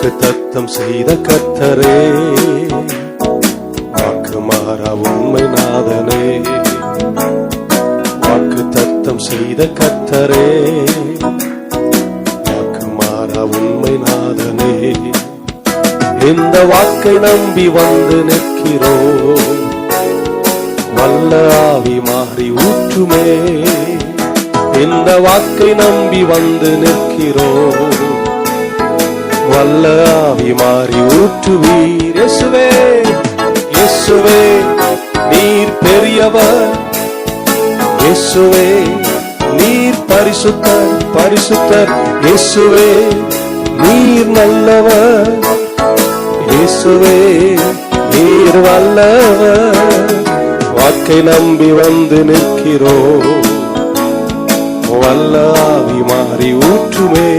வாக்குத்தத்தம் செய்த கர்த்தரே, வாக்கு மாறா உண்மை நாதனே. வாக்குத்தத்தம் செய்த கர்த்தரே, வாக்கு மாறா உண்மை நாதனே. இந்த வாக்கை நம்பி வந்து நிற்கிறோம், வல்ல ஆவி மாறி ஊற்றுமே. இந்த வாக்கை நம்பி வந்து நிற்கிறோம், வல்ல ஆவி மாறி ஊற்றுவீர். இயேசுவே இயேசுவே நீர் பெரியவர், இயேசுவே நீர் பரிசுத்தர் பரிசுத்தர். இயேசுவே நீர் நல்லவர், இயேசுவே நீர் வல்லவர். வாக்கை நம்பி வந்து நிற்கிறோம், வல்ல ஆவி மாறி ஊற்றுமே.